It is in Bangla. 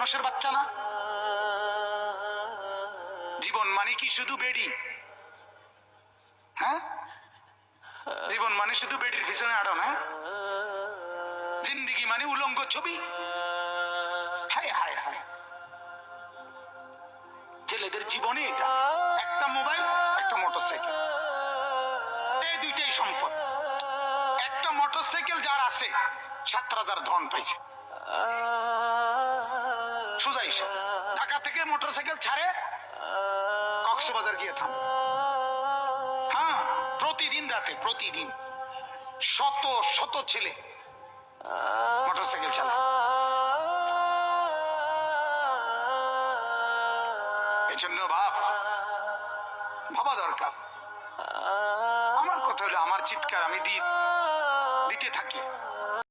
মাসের বাচ্চা না? জীবন মানে কি শুধু বেড়ি? হ্যাঁ, জীবন মানে শুধু বেডির পিছনে আড়ো না? জিন্দিগি মানে উলঙ্গ ছবি? হায় হায় হায়, ছেলেদের জীবনে এটা একটা মোবাইল, একটা মোটরসাইকেল, এই দুইটাই সম্পদ। একটা মোটরসাইকেল যার আছে 7,000 ধন পাইছে। সোজা হিসাব, ঢাকা থেকে মোটরসাইকেল ছাড়ে কক্সবাজার গিয়ে থাম। হ্যাঁ, প্রতিদিন রাতে, প্রতিদিন শত শত ছেলে মোটরসাইকেল চালায়। এজন্য ভাবা দরকার। আমার কথা হলো, আমার চিৎকার আমি দিতে থাকি।